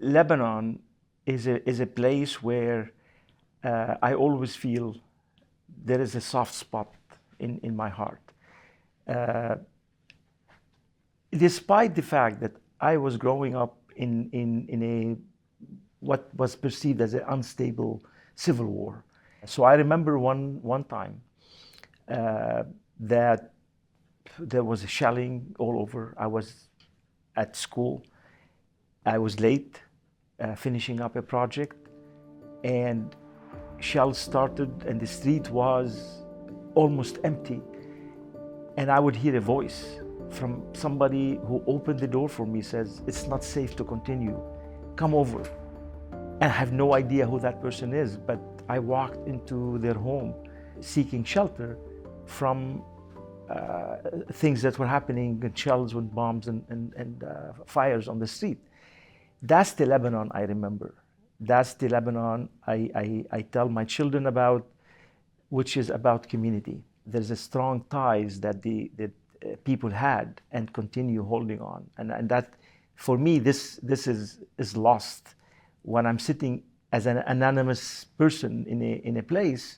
Lebanon is a place where I always feel there is a soft spot in my heart. Uh, Despite the fact that I was growing up in a what was perceived as an unstable civil war. So I remember one time uh, that there was a shelling all over. I was at school. I was late finishing up a project, and shells started, and the street was almost empty. And I would hear a voice from somebody who opened the door for me, says, "It's not safe to continue. Come over." And I have no idea who that person is, but I walked into their home seeking shelter from things that were happening, and shells and bombs and fires on the street. That's the Lebanon I remember. That's the Lebanon I tell my children about, which is about community. There's a strong ties that the people had and continue holding on. And that, for me, this is lost when I'm sitting as an anonymous person in a place.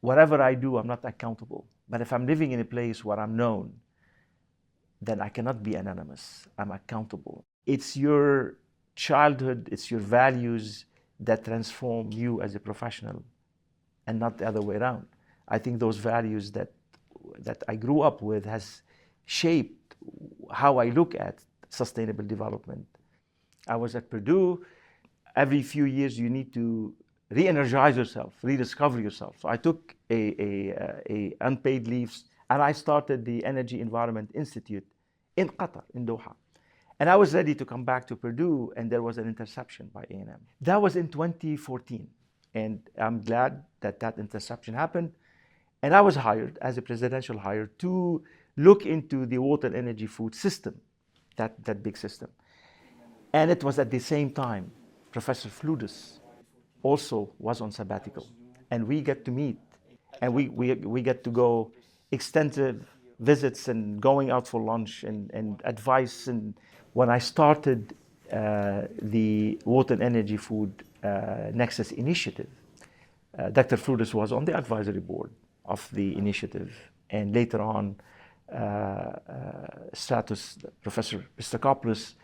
Whatever I do, I'm not accountable. But if I'm living in a place where I'm known, then I cannot be anonymous. I'm accountable. It's your childhood, it's your values that transform you as a professional, and not the other way around. I think those values that I grew up with has shaped how I look at sustainable development. I was at Purdue. Every few years you need to re-energize yourself, rediscover yourself. So I took a unpaid leaves, and I started the Energy Environment Institute in Qatar, in Doha. And I was ready to come back to Purdue, and there was an interception by A&M. That was in 2014, and I'm glad that that interception happened. And I was hired as a presidential hire to look into the water, energy, food system, that big system. And it was at the same time Professor Fludis also was on sabbatical, and we get to meet, and we get to go extensive visits and going out for lunch and advice. And when I started the Water, Energy, Food Nexus initiative, Dr. Fludis was on the advisory board of the initiative, and later on, Stratos, Professor Christokopoulos,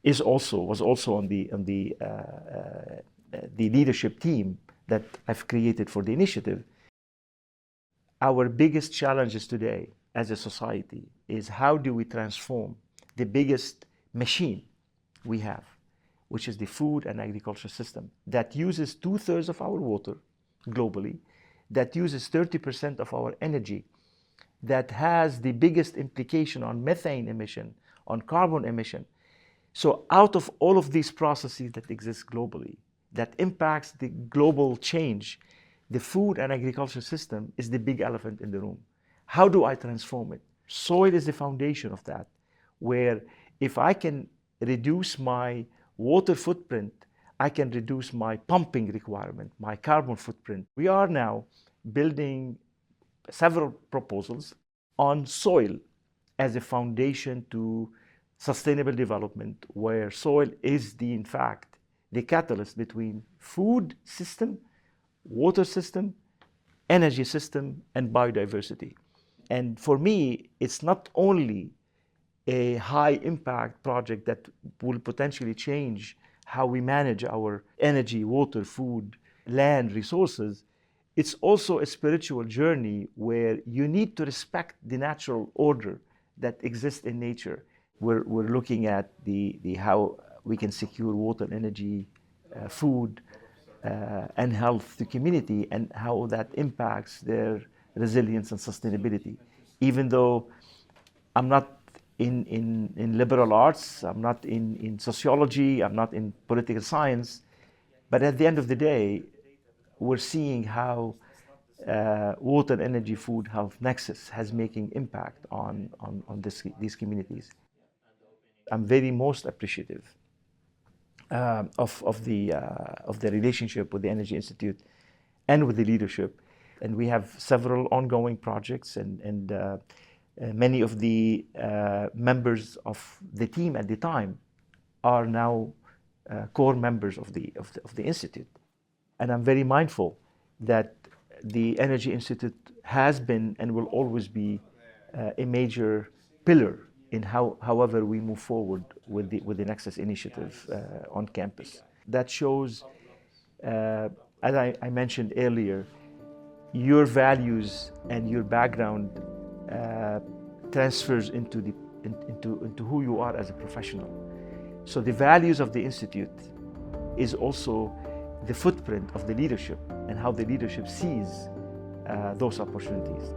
was also on the leadership team that I've created for the initiative. Our biggest challenges today as a society is how do we transform the biggest machine we have, which is the food and agriculture system that uses 2/3 of our water globally, that uses 30% of our energy, that has the biggest implication on methane emission, on carbon emission. So out of all of these processes that exist globally, that impacts the global change, the food and agriculture system is the big elephant in the room. How do I transform it? Soil is the foundation of that, where if I can reduce my water footprint, I can reduce my pumping requirement, my carbon footprint. We are now building several proposals on soil as a foundation to sustainable development, where soil is in fact, the catalyst between food system, water system, energy system, and biodiversity. And for me, it's not only a high impact project that will potentially change how we manage our energy, water, food, land resources. It's also a spiritual journey where you need to respect the natural order that exists in nature. We're looking at the how we can secure water, energy, food, and health to community, and how that impacts their resilience and sustainability. Even though I'm not in liberal arts, I'm not in sociology, I'm not in political science, but at the end of the day, we're seeing how water, energy, food, health nexus has making impact on these communities. I'm very most appreciative of the relationship with the Energy Institute and with the leadership. And we have several ongoing projects, and many of the members of the team at the time are now core members of the Institute. And I'm very mindful that the Energy Institute has been and will always be a major pillar in however we move forward with the Nexus initiative on campus. That shows, as I mentioned earlier, your values and your background transfers into who you are as a professional. So the values of the Institute is also the footprint of the leadership and how the leadership sees those opportunities.